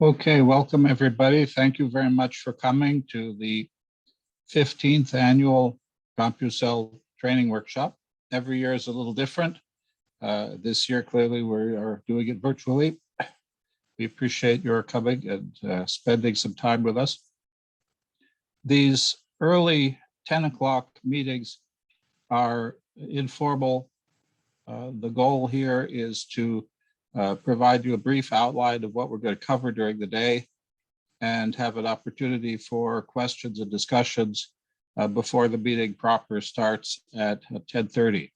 Okay, welcome everybody. Thank you very much for coming to the 15th annual Compusal training workshop. Every year is a little different. This year, clearly, we are doing it virtually. We appreciate your coming and spending some time with us. These early 10 o'clock meetings are informal. The goal here is to provide you a brief outline of what we're going to cover during the day and have an opportunity for questions and discussions before the meeting proper starts at 10:30.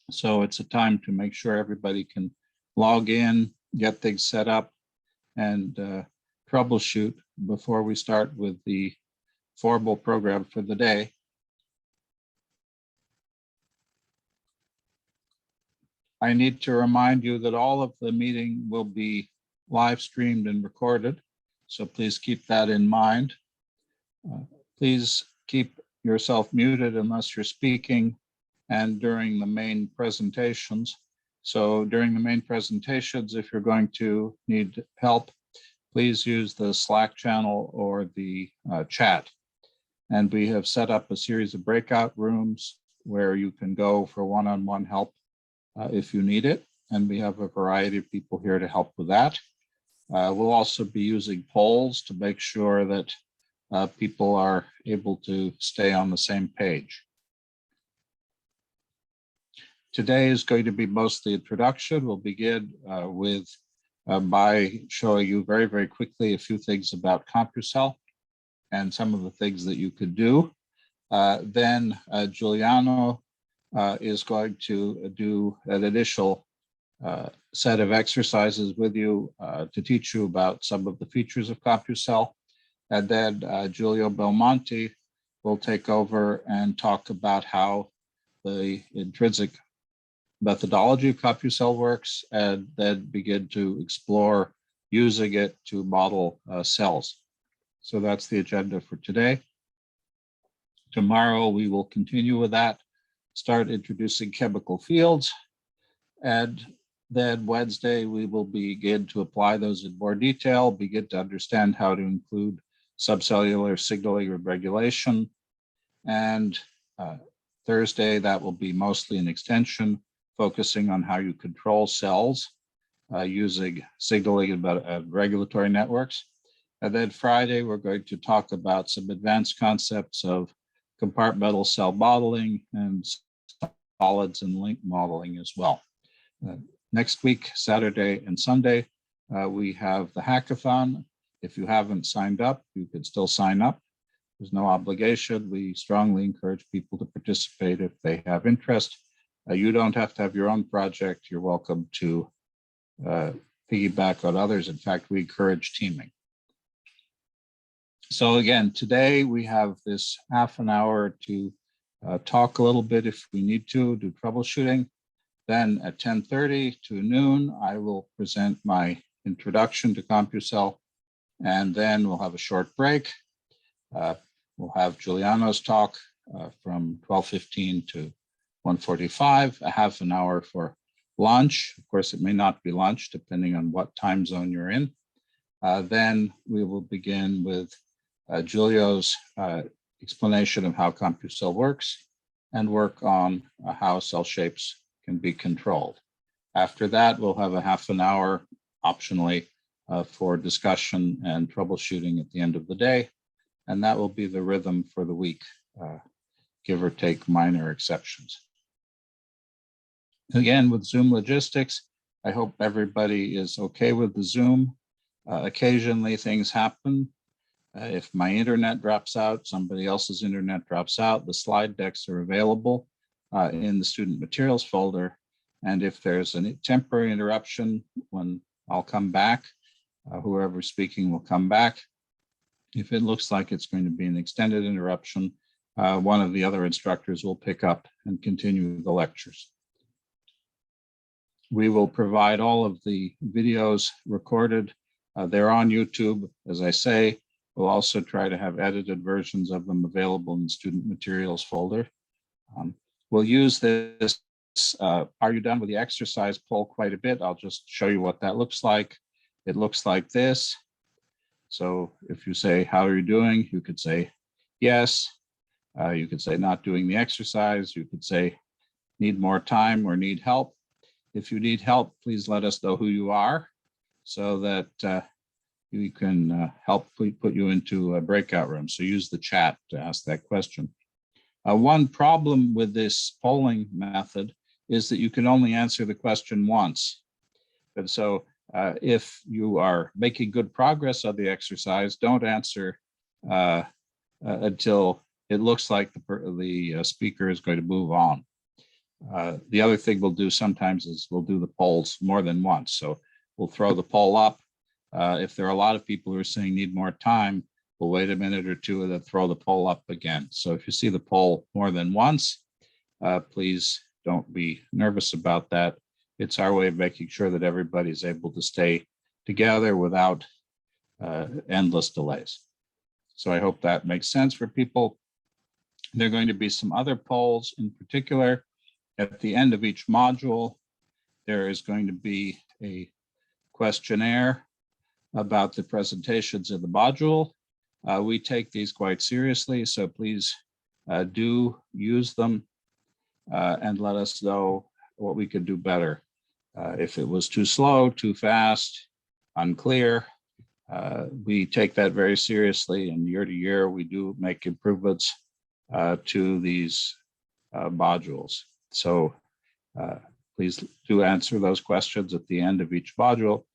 So it's a time to make sure everybody can log in, get things set up, and troubleshoot before we start with the formal program for the day. I need to remind you that all of the meeting will be live streamed and recorded, so please keep that in mind. Please keep yourself muted unless you're speaking and during the main presentations. So during the main presentations, if you're going to need help, please use the Slack channel or the chat. And we have set up a series of breakout rooms where you can go for one-on-one help if you need it. And we have a variety of people here to help with that. We'll also be using polls to make sure that people are able to stay on the same page. Today is going to be mostly introduction. We'll begin by showing you very, very quickly a few things about Compusal and some of the things that you could do. Then Giuliano is going to do an initial set of exercises with you to teach you about some of the features of Compusal. And then Giulio Belmonte will take over and talk about how the intrinsic methodology of Compusal works, and then begin to explore using it to model cells. So that's the agenda for today. Tomorrow we will continue with that, start introducing chemical fields, and then Wednesday we will begin to apply those in more detail, begin to understand how to include subcellular signaling and regulation. And Thursday, that will be mostly an extension, focusing on how you control cells using signaling and regulatory networks. And then Friday, we're going to talk about some advanced concepts of compartmental cell modeling and solids and link modeling as well. Next week, Saturday and Sunday, we have the hackathon. If you haven't signed up, you can still sign up. There's no obligation. We strongly encourage people to participate if they have interest. You don't have to have your own project. You're welcome to piggyback on others. In fact, we encourage teaming. So again, today we have this half an hour to talk a little bit if we need to, do troubleshooting. Then at 10:30 to noon, I will present my introduction to Compusal, and then we'll have a short break. We'll have Giuliano's talk from 12:15 to 1:45, a half an hour for lunch. Of course, it may not be lunch, depending on what time zone you're in. Then we will begin with Giulio's explanation of how Compusal works and work on how cell shapes can be controlled. After that, we'll have a half an hour optionally for discussion and troubleshooting at the end of the day. And that will be the rhythm for the week, give or take minor exceptions. Again, with Zoom logistics, I hope everybody is okay with the Zoom. Occasionally things happen. If my internet drops out, somebody else's internet drops out, the slide decks are available in the student materials folder. And if there's a temporary interruption, when I'll come back, whoever's speaking will come back. If it looks like it's going to be an extended interruption, one of the other instructors will pick up and continue the lectures. We will provide all of the videos recorded. They're on YouTube, as I say. We'll also try to have edited versions of them available in the student materials folder. We'll use this are you done with the exercise poll quite a bit. I'll just show you what that looks like. it looks like this. So if you say, how are you doing? You could say, yes. You could say, not doing the exercise. You could say, need more time or need help. If you need help, please let us know who you are so that we can help put you into a breakout room. So use the chat to ask that question. One problem with this polling method is that you can only answer the question once. And so if you are making good progress on the exercise, don't answer until it looks like the speaker is going to move on. The other thing we'll do sometimes is we'll do the polls more than once. So we'll throw the poll up. If there are a lot of people who are saying need more time, we'll wait a minute or two and then throw the poll up again. So if you see the poll more than once, please don't be nervous about that. It's our way of making sure that everybody's able to stay together without endless delays. So I hope that makes sense for people. There are going to be some other polls. In particular, at the end of each module, there is going to be a questionnaire about the presentations in the module. We take these quite seriously, so please do use them and let us know what we could do better. If it was too slow, too fast, unclear, we take that very seriously, and year to year we do make improvements to these modules. So please do answer those questions at the end of each module.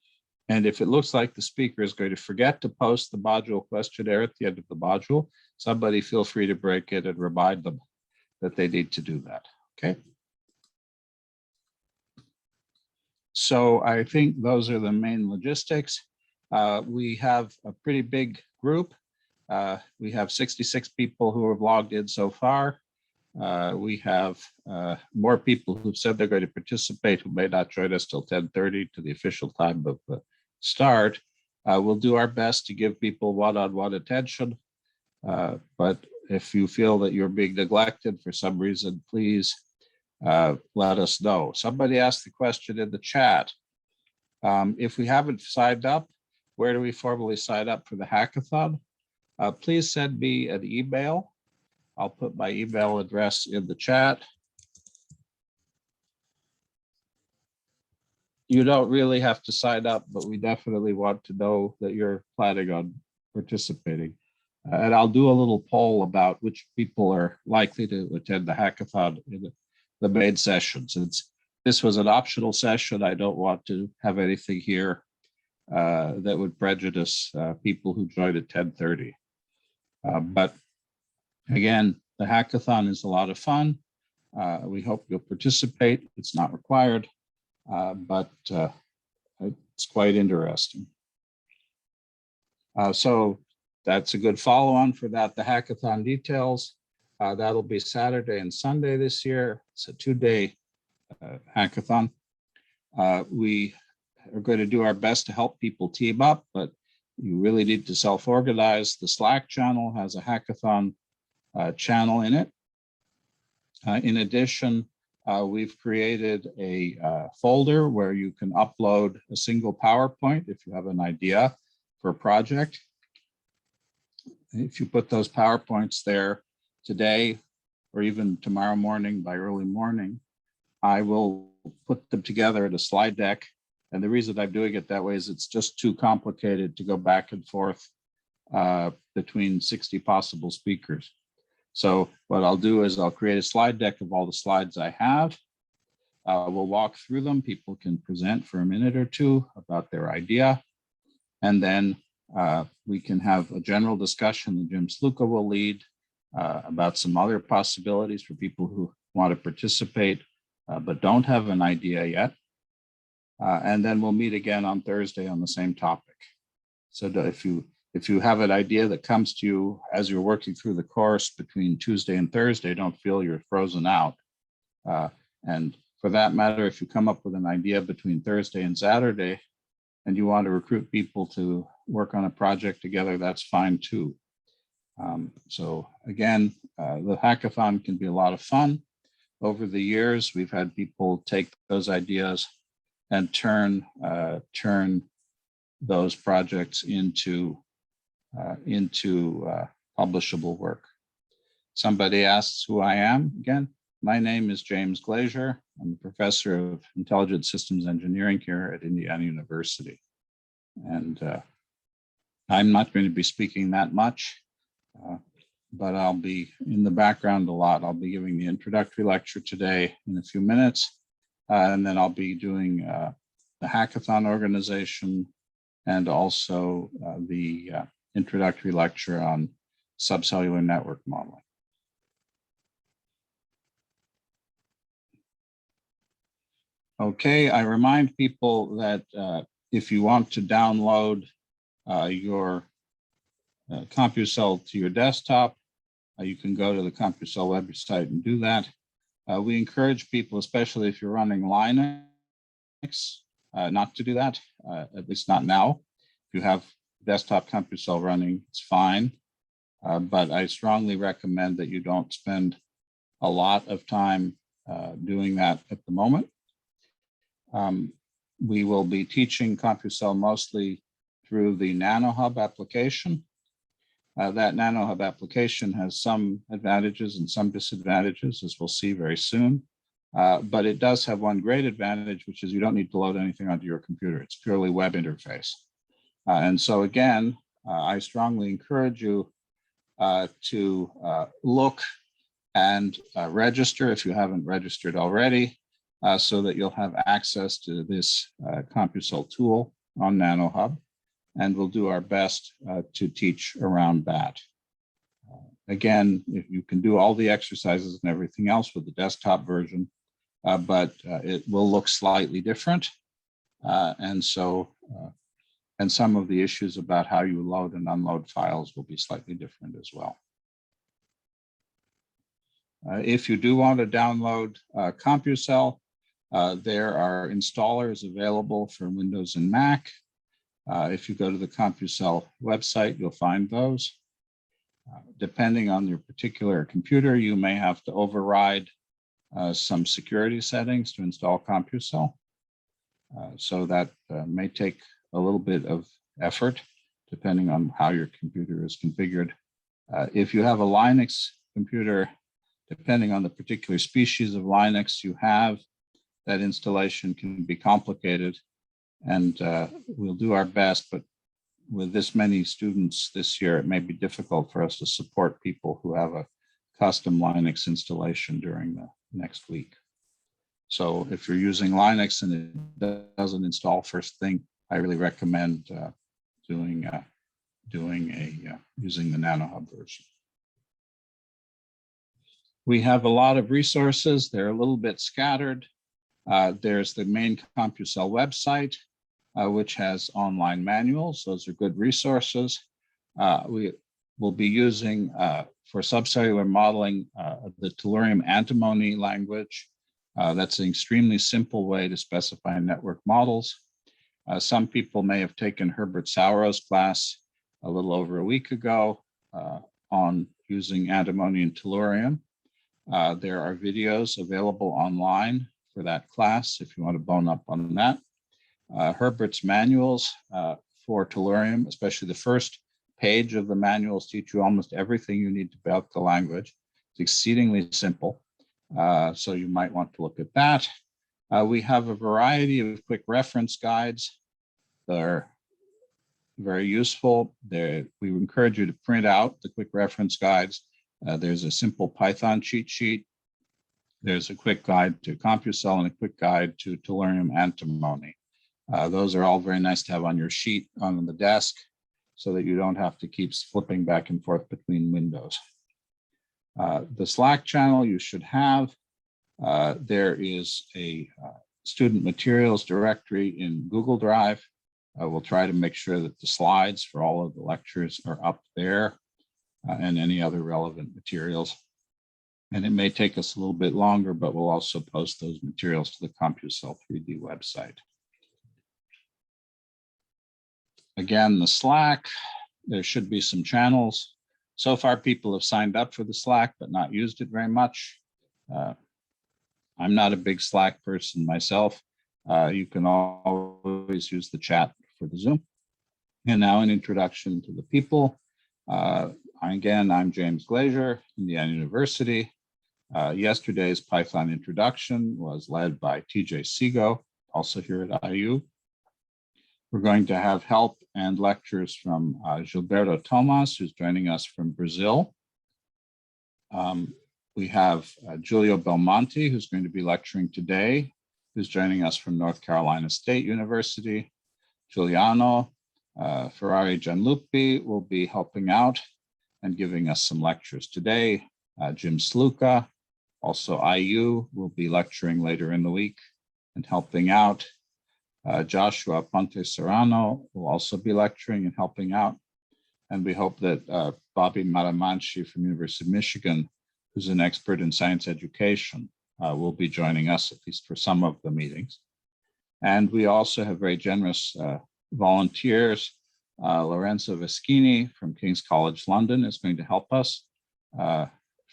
And if it looks like the speaker is going to forget to post the module questionnaire at the end of the module, somebody feel free to break it and remind them that they need to do that, okay? So I think those are the main logistics. We have a pretty big group. We have 66 people who have logged in so far. We have more people who've said they're going to participate who may not join us till 10:30 to the official time of the start. We'll do our best to give people one-on-one attention, but if you feel that you're being neglected for some reason, please let us know. Somebody asked the question in the chat. If we haven't signed up, where do we formally sign up for the hackathon? Please send me an email. I'll put my email address in the chat. You don't really have to sign up, but we definitely want to know that you're planning on participating. And I'll do a little poll about which people are likely to attend the hackathon in the main session. Since this was an optional session, I don't want to have anything here that would prejudice people who joined at 10:30. But again, the hackathon is a lot of fun. We hope you'll participate. It's not required, but it's quite interesting. So that's a good follow-on for that. The Hackathon Details, that'll be Saturday and Sunday this year. It's a 2-day hackathon. We are going to do our best to help people team up, but you really need to self-organize. The Slack channel has a hackathon channel in it. In addition, we've created a folder where you can upload a single PowerPoint if you have an idea for a project. If you put those PowerPoints there today or even tomorrow morning by early morning, I will put them together in a slide deck. And the reason I'm doing it that way is it's just too complicated to go back and forth between 60 possible speakers. So what I'll do is I'll create a slide deck of all the slides I have. We'll walk through them. People can present for a minute or two about their idea. And then we can have a general discussion that Jim Sluka will lead about some other possibilities for people who want to participate but don't have an idea yet. And then we'll meet again on Thursday on the same topic. So if you have an idea that comes to you as you're working through the course between Tuesday and Thursday, don't feel you're frozen out. And for that matter, if you come up with an idea between Thursday and Saturday and you want to recruit people to work on a project together, that's fine too. So again, the hackathon can be a lot of fun. Over the years, we've had people take those ideas and turn those projects into publishable work. Somebody asks who I am. Again, my name is James Glazier. I'm a professor of intelligent systems engineering here at Indiana University. And I'm not going to be speaking that much, but I'll be in the background a lot. I'll be giving the introductory lecture today in a few minutes, and then I'll be doing the hackathon organization and also the introductory lecture on subcellular network modeling. Okay, I remind people that if you want to download your Compusal to your desktop, you can go to the Compusal website and do that. We encourage people, especially if you're running Linux, not to do that, at least not now. If you have desktop Compusal running, it's fine. But I strongly recommend that you don't spend a lot of time doing that at the moment. We will be teaching Compusal mostly through the NanoHub application. That NanoHub application has some advantages and some disadvantages, as we'll see very soon. But it does have one great advantage, which is you don't need to load anything onto your computer. It's purely web interface. And so again, I strongly encourage you to look and register if you haven't registered already, so that you'll have access to this Compusal tool on NanoHub, and we'll do our best to teach around that. Again, if you can do all the exercises and everything else with the desktop version, but it will look slightly different. And some of the issues about how you load and unload files will be slightly different as well. If you do want to download Compusal, there are installers available for Windows and Mac. If you go to the Compusal website, you'll find those. Depending on your particular computer, you may have to override some security settings to install Compusal. So that may take a little bit of effort, depending on how your computer is configured. If you have a Linux computer, depending on the particular species of Linux you have, that installation can be complicated, and we'll do our best, but with this many students this year, it may be difficult for us to support people who have a custom Linux installation during the next week. So if you're using Linux and it doesn't install first thing, I really recommend using the NanoHub version. We have a lot of resources. They're a little bit scattered. There's the main Compusal website, which has online manuals. Those are good resources. We will be using, for subcellular modeling, the tellurium antimony language. That's an extremely simple way to specify network models. Some people may have taken Herbert Sauer's class a little over a week ago on using antimony and tellurium. There are videos available online for that class if you want to bone up on that. Herbert's manuals for tellurium, especially the first page of the manuals, teach you almost everything you need about the language. It's exceedingly simple, so you might want to look at that. We have a variety of quick reference guides that are very useful. We encourage you to print out the quick reference guides. There's a simple Python cheat sheet. There's a quick guide to Compusal and a quick guide to tellurium antimony. Those are all very nice to have on your sheet on the desk so that you don't have to keep flipping back and forth between windows. The Slack channel you should have. There is a student materials directory in Google Drive. We'll try to make sure that the slides for all of the lectures are up there and any other relevant materials. And it may take us a little bit longer, but we'll also post those materials to the Compusal 3D website. Again, the Slack, there should be some channels. So far, people have signed up for the Slack, but not used it very much. I'm not a big Slack person myself. You can always use the chat for the Zoom. And now an introduction to the people. Again, I'm James Glazier, Indiana University. Yesterday's Python introduction was led by TJ Sego, also here at IU. We're going to have help and lectures from Gilberto Tomas, who's joining us from Brazil. We have Giulio Belmonte, who's going to be lecturing today, who's joining us from North Carolina State University. Giuliano Ferrari Gianlupi will be helping out and giving us some lectures today. Jim Sluka, also IU, will be lecturing later in the week and helping out. Joshua Ponte Serrano will also be lecturing and helping out. And we hope that Bobby Matamanchi from University of Michigan, who's an expert in science education, will be joining us, at least for some of the meetings. And we also have very generous volunteers. Lorenzo Veschini from King's College London is going to help us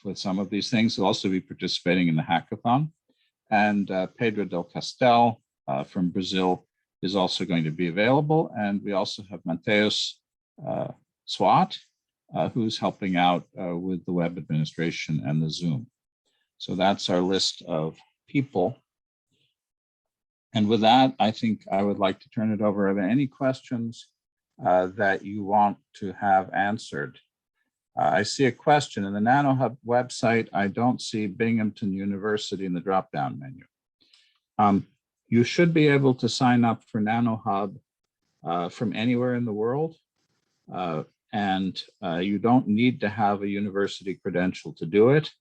with some of these things. He'll also be participating in the hackathon. And Pedro del Castel from Brazil is also going to be available. And we also have Mateus Swat, who's helping out with the web administration and the Zoom. So that's our list of people. And with that, I think I would like to turn it over. Are there any questions that you want to have answered? I see a question in the NanoHub website. I don't see Binghamton University in the drop-down menu. You should be able to sign up for NanoHub from anywhere in the world. And you don't need to have a university credential to do it.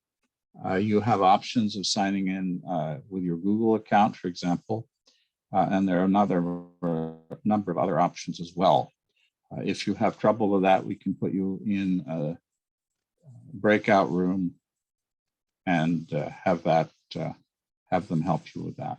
You have options of signing in with your Google account, for example, and there are another number of other options as well. If you have trouble with that, we can put you in a breakout room and have them help you with that.